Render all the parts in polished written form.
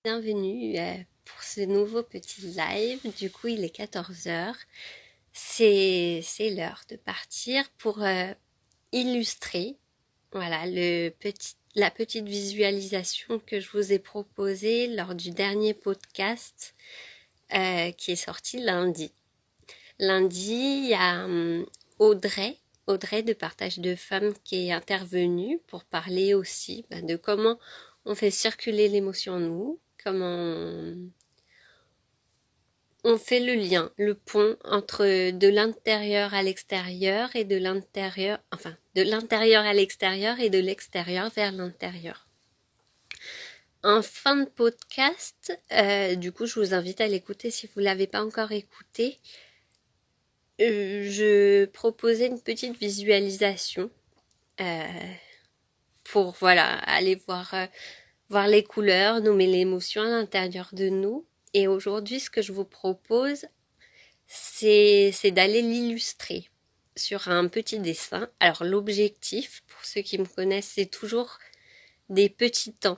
bienvenue pour ce nouveau petit live. Du coup, il est 14 heures. C'est l'heure de partir pour illustrer voilà, la petite visualisation que je vous ai proposée lors du dernier podcast qui est sorti lundi. Lundi, il y a Audrey de Partage de Femmes qui est intervenue pour parler aussi de comment on fait circuler l'émotion en nous, comment on fait le lien, le pont entre de l'intérieur à l'extérieur et de l'intérieur, de l'intérieur à l'extérieur et de l'extérieur vers l'intérieur. En fin de podcast, du coup, je vous invite à l'écouter si vous l'avez pas encore écouté. Je proposais une petite visualisation pour aller voir les couleurs, nommer l'émotion à l'intérieur de nous. Et aujourd'hui, ce que je vous propose, c'est d'aller l'illustrer sur un petit dessin. Alors l'objectif, pour ceux qui me connaissent, c'est toujours des petits temps.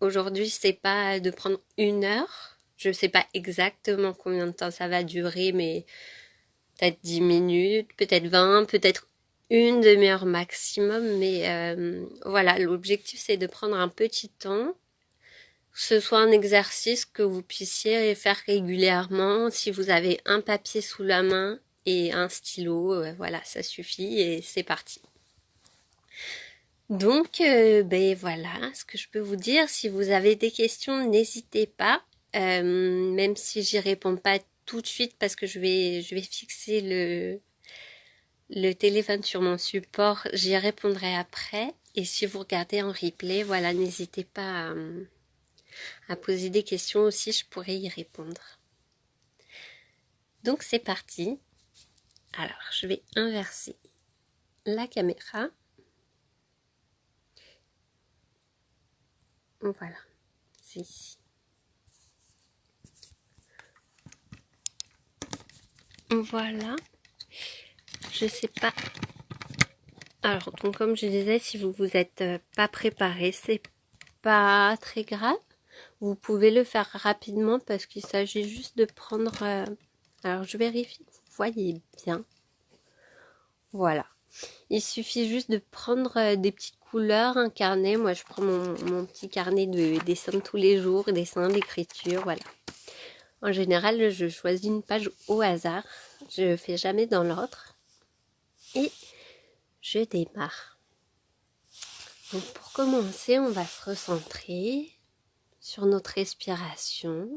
Aujourd'hui, c'est pas de prendre 1 heure. Je sais pas exactement combien de temps ça va durer, mais peut-être 10 minutes, peut-être 20, peut-être une demi-heure maximum. Mais voilà, l'objectif, c'est de prendre un petit temps, que ce soit un exercice que vous puissiez faire régulièrement. Si vous avez un papier sous la main et un stylo, voilà, ça suffit et c'est parti. Donc, voilà ce que je peux vous dire. Si vous avez des questions, n'hésitez pas. Même si j'y réponds pas tout de suite parce que je vais fixer le téléphone sur mon support, j'y répondrai après. Et si vous regardez en replay, voilà, n'hésitez pas à poser des questions aussi, je pourrais y répondre. Donc c'est parti. Alors, je vais inverser la caméra. Voilà, c'est ici. Voilà. Je sais pas. Alors, donc comme je disais, si vous vous êtes pas préparé, c'est pas très grave. Vous pouvez le faire rapidement parce qu'il s'agit juste de prendre... Alors, je vérifie que vous voyez bien. Voilà. Il suffit juste de prendre des petites couleurs, un carnet. Moi, je prends mon petit carnet de dessin de tous les jours, dessin d'écriture, voilà. En général, je choisis une page au hasard. Je fais jamais dans l'ordre. Et je démarre. Donc, pour commencer, on va se recentrer sur notre respiration.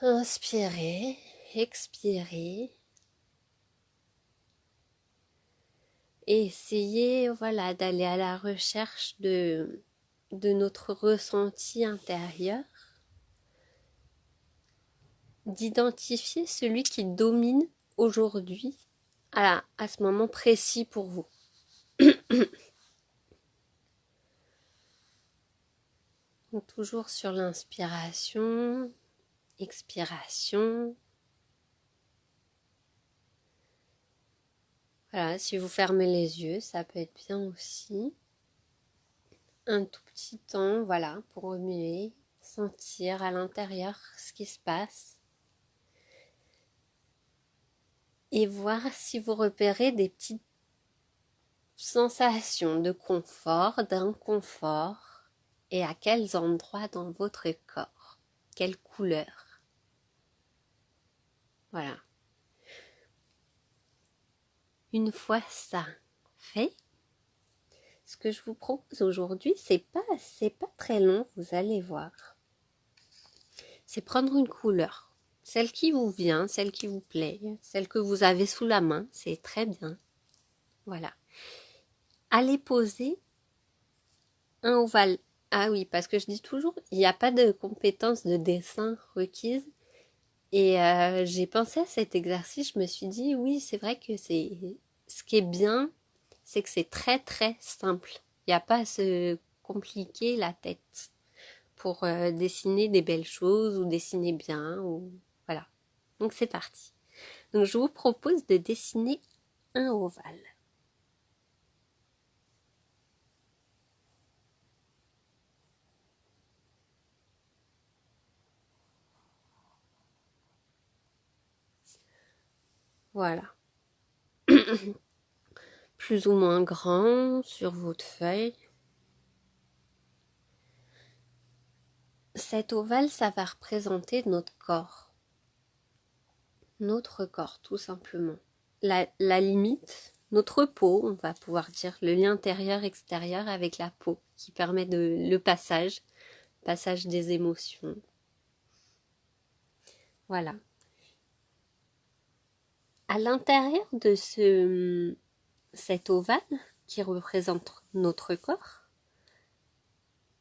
Inspirez, expirez. Et essayez, d'aller à la recherche de notre ressenti intérieur. D'identifier celui qui domine aujourd'hui à ce moment précis pour vous. Donc, toujours sur l'inspiration, expiration. Voilà, si vous fermez les yeux, ça peut être bien aussi. Un tout petit temps, pour remuer, sentir à l'intérieur ce qui se passe. Et voir si vous repérez des petites sensations de confort, d'inconfort, et à quels endroits dans votre corps, quelle couleur. Voilà. Une fois ça fait, ce que je vous propose aujourd'hui, c'est pas très long, vous allez voir. C'est prendre une couleur, celle qui vous vient, celle qui vous plaît, celle que vous avez sous la main, c'est très bien. Voilà. Allez poser un ovale. Ah oui, parce que je dis toujours, il n'y a pas de compétences de dessin requises. Et j'ai pensé à cet exercice, je me suis dit, oui, c'est vrai que ce qui est bien, c'est que c'est très très simple. Il n'y a pas à se compliquer la tête pour dessiner des belles choses ou dessiner bien. Voilà. Donc c'est parti. Donc je vous propose de dessiner un ovale. Voilà. Plus ou moins grand sur votre feuille. Cet ovale, ça va représenter notre corps. Notre corps, tout simplement. La limite, notre peau, on va pouvoir dire, le lien intérieur-extérieur avec la peau, qui permet le passage des émotions. Voilà. À l'intérieur de cet ovale, qui représente notre corps,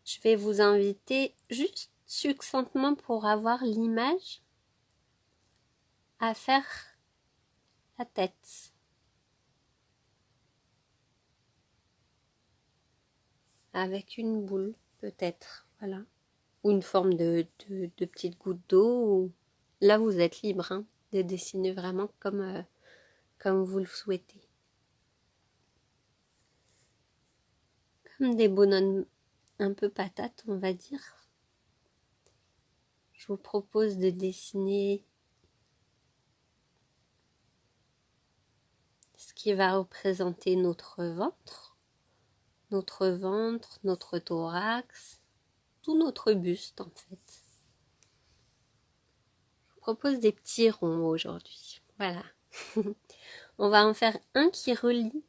je vais vous inviter juste succinctement pour avoir l'image à faire la tête. Avec une boule, peut-être, voilà. Ou une forme de petite goutte d'eau. Là, vous êtes libre hein, de dessiner vraiment comme vous le souhaitez. Comme des bonhommes un peu patates, on va dire. Je vous propose de dessiner ce qui va représenter notre ventre, notre thorax, tout notre buste en fait. Je vous propose des petits ronds aujourd'hui. Voilà. On va en faire un qui relie.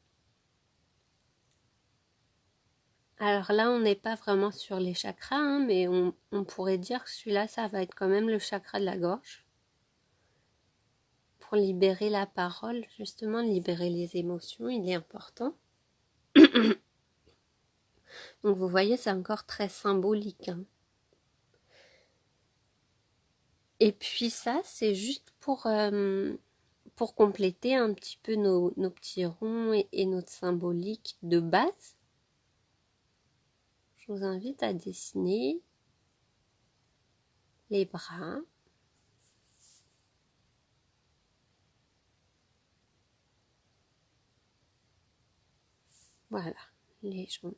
Alors là, on n'est pas vraiment sur les chakras, hein, mais on pourrait dire que celui-là, ça va être quand même le chakra de la gorge. Pour libérer la parole, justement, libérer les émotions, il est important. Donc vous voyez, c'est encore très symbolique. Hein. Et puis ça, c'est juste pour compléter un petit peu nos petits ronds et notre symbolique de base. Je vous invite à dessiner les bras. Voilà, les jambes.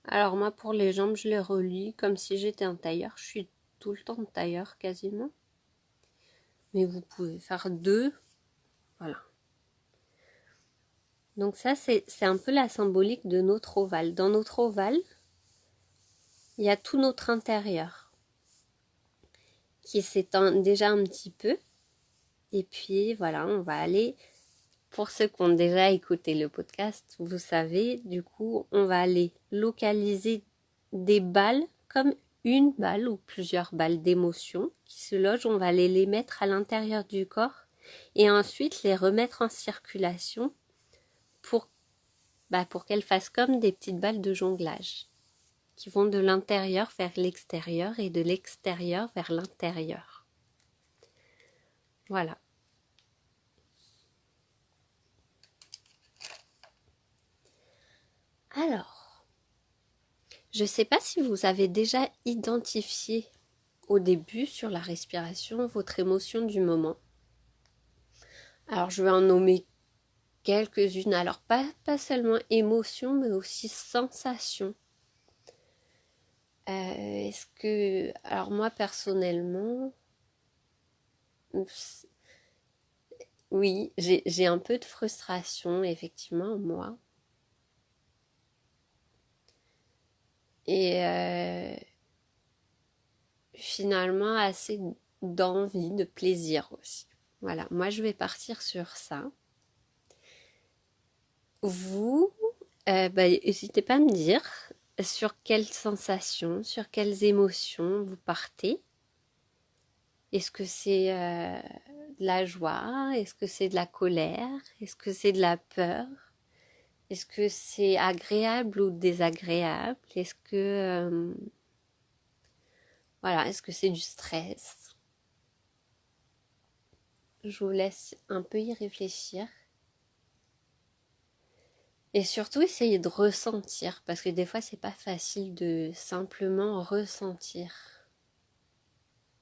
Alors moi, pour les jambes, je les relie comme si j'étais un tailleur. Je suis tout le temps tailleur quasiment. Mais vous pouvez faire deux. Voilà. Donc ça, c'est un peu la symbolique de notre ovale. Dans notre ovale, il y a tout notre intérieur qui s'étend déjà un petit peu. Et puis voilà, on va aller, pour ceux qui ont déjà écouté le podcast, vous savez, du coup, on va aller localiser des balles comme une balle ou plusieurs balles d'émotions qui se logent. On va aller les mettre à l'intérieur du corps et ensuite les remettre en circulation pour qu'elles fassent comme des petites balles de jonglage qui vont de l'intérieur vers l'extérieur et de l'extérieur vers l'intérieur. Voilà. Alors, je ne sais pas si vous avez déjà identifié au début sur la respiration votre émotion du moment. Alors, je vais en nommer quelques-unes. Alors, pas seulement émotion, mais aussi sensation. Est-ce que... Alors, moi, personnellement... Oui, j'ai un peu de frustration, effectivement, moi. Et finalement, assez d'envie, de plaisir aussi. Voilà, moi, je vais partir sur ça. Vous, n'hésitez pas à me dire sur quelles sensations, sur quelles émotions vous partez. Est-ce que c'est de la joie? Est-ce que c'est de la colère? Est-ce que c'est de la peur? Est-ce que c'est agréable ou désagréable? Est-ce que voilà, est-ce que c'est du stress? Je vous laisse un peu y réfléchir. Et surtout, essayez de ressentir, parce que des fois, c'est pas facile de simplement ressentir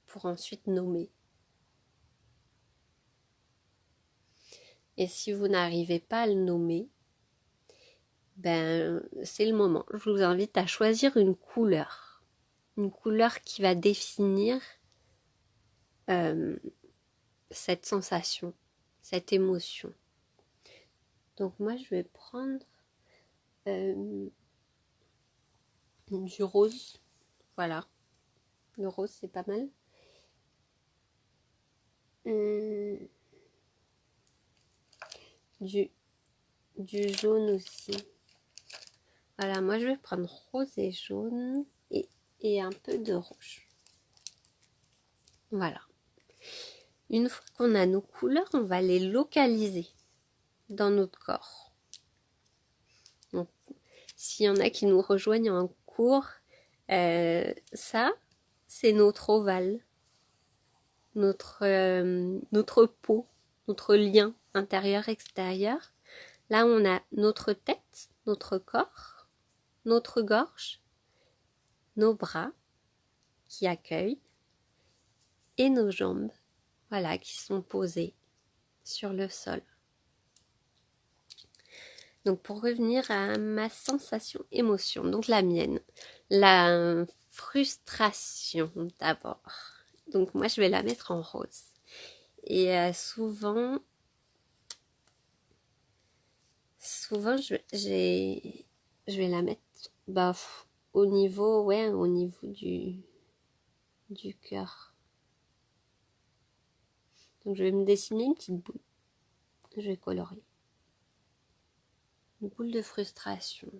pour ensuite nommer. Et si vous n'arrivez pas à le nommer, c'est le moment. Je vous invite à choisir une couleur qui va définir cette sensation, cette émotion. Donc moi, je vais prendre du rose. Voilà. Le rose, c'est pas mal. Du jaune aussi. Voilà, moi je vais prendre rose et jaune et un peu de rouge. Voilà. Une fois qu'on a nos couleurs, on va les localiser dans notre corps. Donc, s'il y en a qui nous rejoignent en cours, ça, c'est notre ovale, notre peau, notre lien intérieur-extérieur. Là, on a notre tête, notre corps, notre gorge, nos bras qui accueillent et nos jambes, voilà, qui sont posées sur le sol. Donc pour revenir à ma sensation émotion, donc la mienne, la frustration d'abord. Donc moi je vais la mettre en rose. Et souvent je vais la mettre au niveau du cœur. Donc je vais me dessiner une petite boule. Je vais colorier. Une boule de frustration.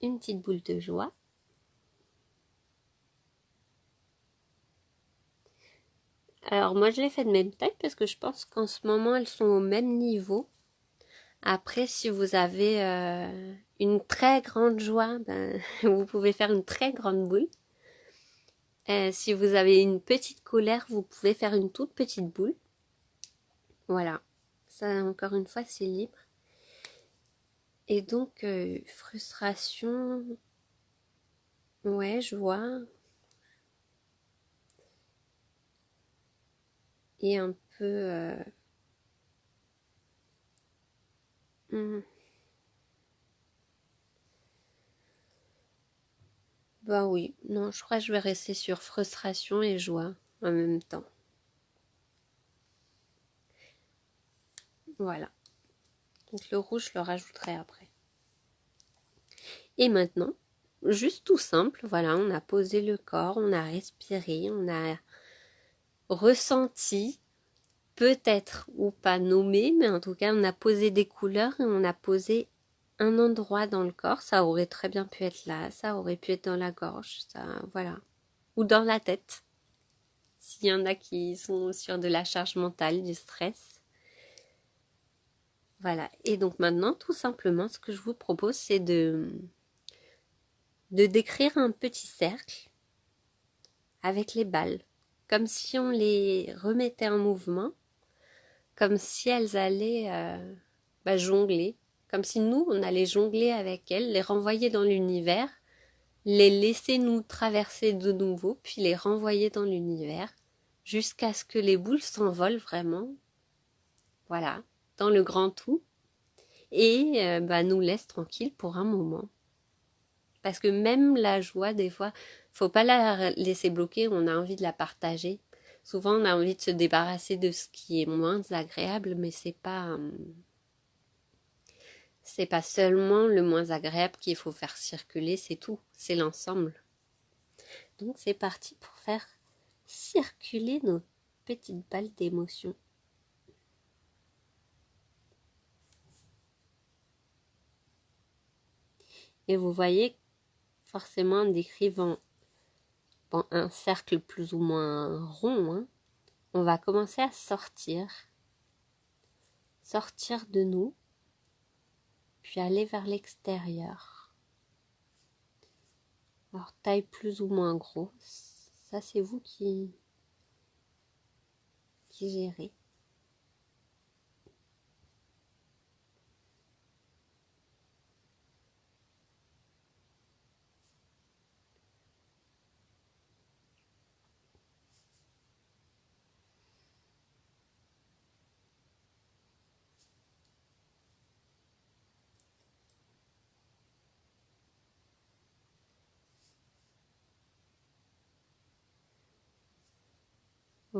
Une petite boule de joie. Alors moi je les fais de même taille parce que je pense qu'en ce moment elles sont au même niveau. Après si vous avez une très grande joie, vous pouvez faire une très grande boule. Si vous avez une petite colère, vous pouvez faire une toute petite boule. Voilà, ça encore une fois c'est libre. Et donc frustration, ouais, joie. Et un peu bah oui, non, je crois que je vais rester sur frustration et joie en même temps. Voilà. Donc le rouge, je le rajouterai après. Et maintenant, juste tout simple, voilà, on a posé le corps, on a respiré, on a ressenti, peut-être ou pas nommé, mais en tout cas, on a posé des couleurs et on a posé un endroit dans le corps. Ça aurait très bien pu être là, ça aurait pu être dans la gorge, ça, voilà. Ou dans la tête, s'il y en a qui sont sur de la charge mentale, du stress. Voilà. Et donc maintenant, tout simplement, ce que je vous propose, c'est de décrire un petit cercle avec les balles, comme si on les remettait en mouvement, comme si elles allaient jongler, comme si nous, on allait jongler avec elles, les renvoyer dans l'univers, les laisser nous traverser de nouveau, puis les renvoyer dans l'univers, jusqu'à ce que les boules s'envolent vraiment, voilà, dans le grand tout, et nous laissent tranquilles pour un moment. Parce que même la joie, des fois, faut pas la laisser bloquer, on a envie de la partager. Souvent, on a envie de se débarrasser de ce qui est moins agréable, mais c'est pas seulement le moins agréable qu'il faut faire circuler, c'est tout, c'est l'ensemble. Donc c'est parti pour faire circuler nos petites balles d'émotions. Et vous voyez, forcément en décrivant un cercle plus ou moins rond, on va commencer à sortir de nous, puis aller vers l'extérieur. Alors taille plus ou moins grosse, ça c'est vous qui gérez.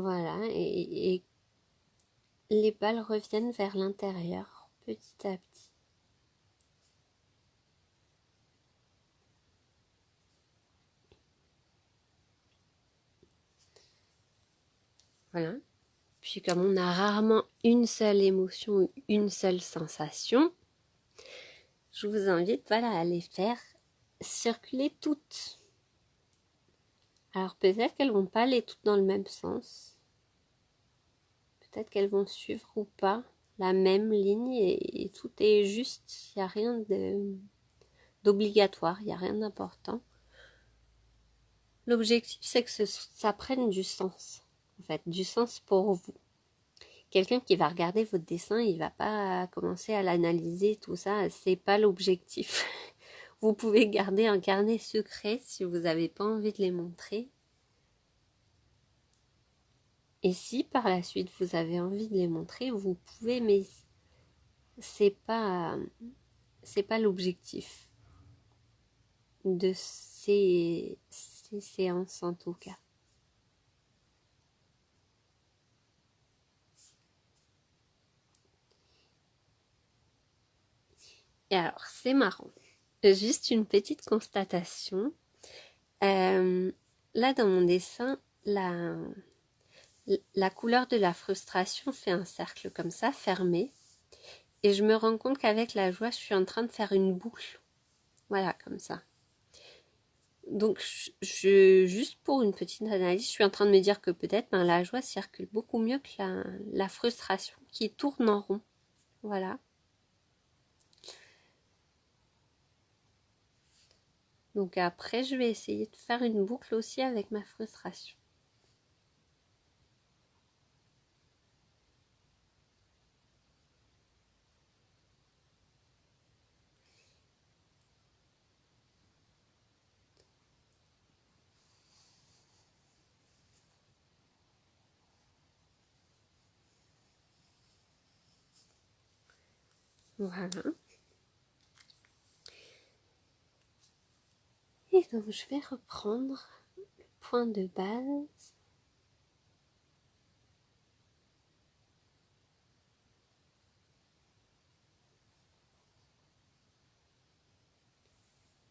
Voilà, et les balles reviennent vers l'intérieur petit à petit. Voilà. Puis comme on a rarement une seule émotion ou une seule sensation, je vous invite voilà, à les faire circuler toutes. Alors peut-être qu'elles vont pas aller toutes dans le même sens. Peut-être qu'elles vont suivre ou pas la même ligne et tout est juste. Il n'y a rien d'obligatoire, il n'y a rien d'important. L'objectif, c'est que ça prenne du sens. En fait, du sens pour vous. Quelqu'un qui va regarder votre dessin, il va pas commencer à l'analyser, tout ça. C'est pas l'objectif. Vous pouvez garder un carnet secret si vous n'avez pas envie de les montrer. Et si par la suite vous avez envie de les montrer, vous pouvez, mais c'est pas l'objectif de ces séances en tout cas. Et alors c'est marrant. Juste une petite constatation. Là dans mon dessin, la couleur de la frustration fait un cercle comme ça, fermé. Et je me rends compte qu'avec la joie, je suis en train de faire une boucle. Voilà, comme ça. Donc, juste pour une petite analyse, je suis en train de me dire que peut-être la joie circule beaucoup mieux que la frustration qui tourne en rond. Voilà. Donc après, je vais essayer de faire une boucle aussi avec ma frustration. Voilà. Et donc, je vais reprendre le point de base.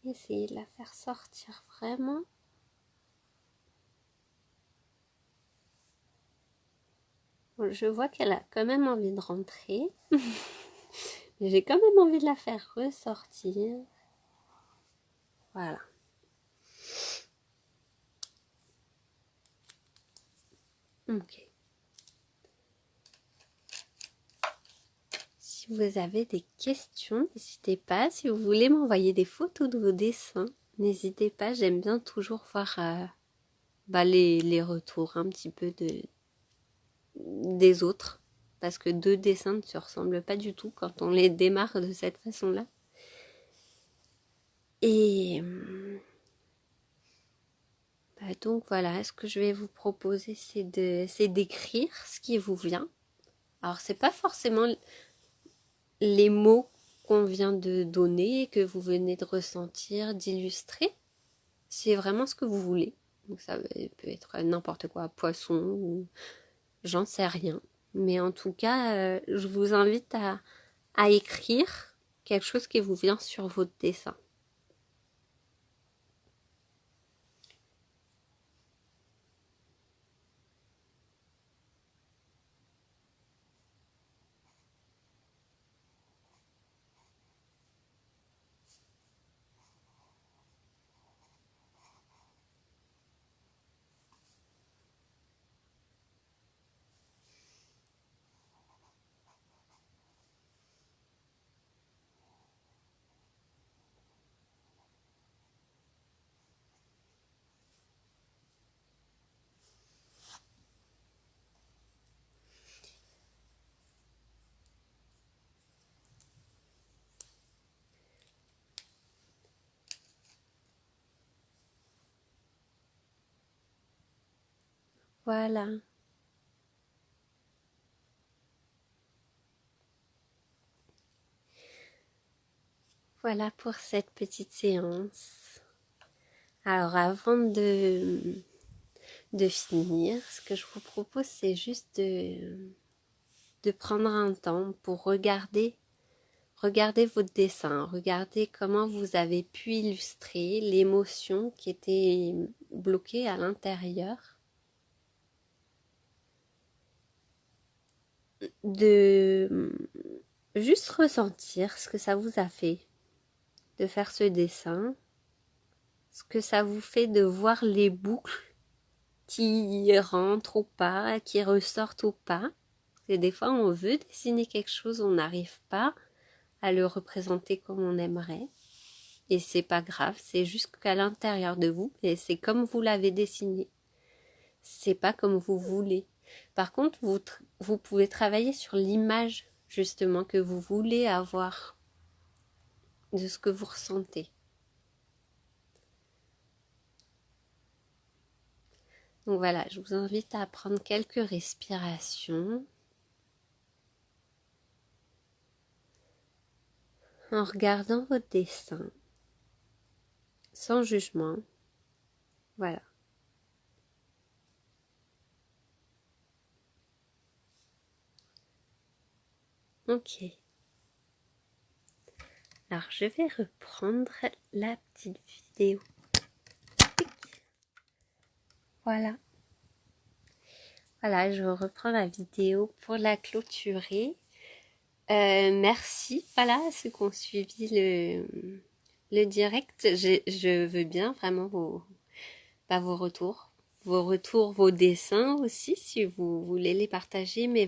Essayer de la faire sortir vraiment. Bon, je vois qu'elle a quand même envie de rentrer. Mais j'ai quand même envie de la faire ressortir. Voilà. Ok. Si vous avez des questions, n'hésitez pas. Si vous voulez m'envoyer des photos de vos dessins, n'hésitez pas. J'aime bien toujours voir les retours un petit peu des autres. Parce que deux dessins ne se ressemblent pas du tout quand on les démarre de cette façon-là. Et donc voilà, ce que je vais vous proposer, c'est d'écrire ce qui vous vient. Alors c'est pas forcément les mots qu'on vient de donner, que vous venez de ressentir, d'illustrer. C'est vraiment ce que vous voulez. Donc ça peut être n'importe quoi, poisson ou j'en sais rien. Mais en tout cas, je vous invite à écrire quelque chose qui vous vient sur votre dessin. Voilà. Voilà pour cette petite séance. Alors avant de finir, ce que je vous propose, c'est juste de prendre un temps pour regarder votre dessin, regardez comment vous avez pu illustrer l'émotion qui était bloquée à l'intérieur. De juste ressentir ce que ça vous a fait de faire ce dessin, ce que ça vous fait de voir les boucles qui rentrent ou pas, qui ressortent ou pas. Parce que des fois, on veut dessiner quelque chose, on n'arrive pas à le représenter comme on aimerait. Et c'est pas grave, c'est juste qu'à l'intérieur de vous, et c'est comme vous l'avez dessiné. C'est pas comme vous voulez. Par contre, vous pouvez travailler sur l'image, justement, que vous voulez avoir de ce que vous ressentez. Donc voilà, je vous invite à prendre quelques respirations en regardant votre dessin, sans jugement. Voilà. Ok. Alors, je vais reprendre la petite vidéo. Voilà. Voilà, je reprends la vidéo pour la clôturer. Merci, voilà, à ceux qui ont suivi le direct. Je veux bien vraiment vos retours. Vos dessins aussi, si vous voulez les partager, mais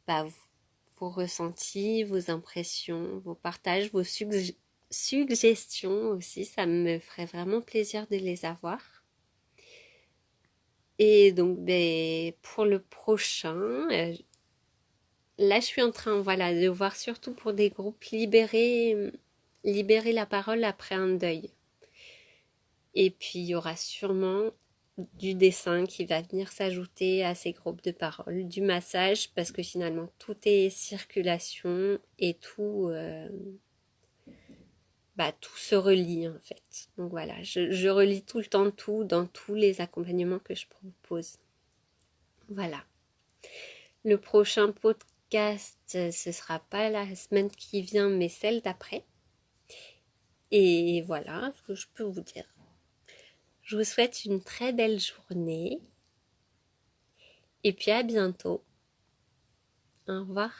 bah, vos ressentis, vos impressions, vos partages, vos suggestions aussi, ça me ferait vraiment plaisir de les avoir. Et donc, ben, pour le prochain, là, je suis en train, voilà, de voir surtout pour des groupes libérer la parole après un deuil. Et puis, il y aura sûrement du dessin qui va venir s'ajouter à ces groupes de parole, du massage, parce que finalement, tout est circulation et tout se relie en fait. Donc voilà, je relie tout le temps tout dans tous les accompagnements que je propose. Voilà. Le prochain podcast, ce sera pas la semaine qui vient, mais celle d'après. Et voilà ce que je peux vous dire. Je vous souhaite une très belle journée. Et puis à bientôt. Au revoir.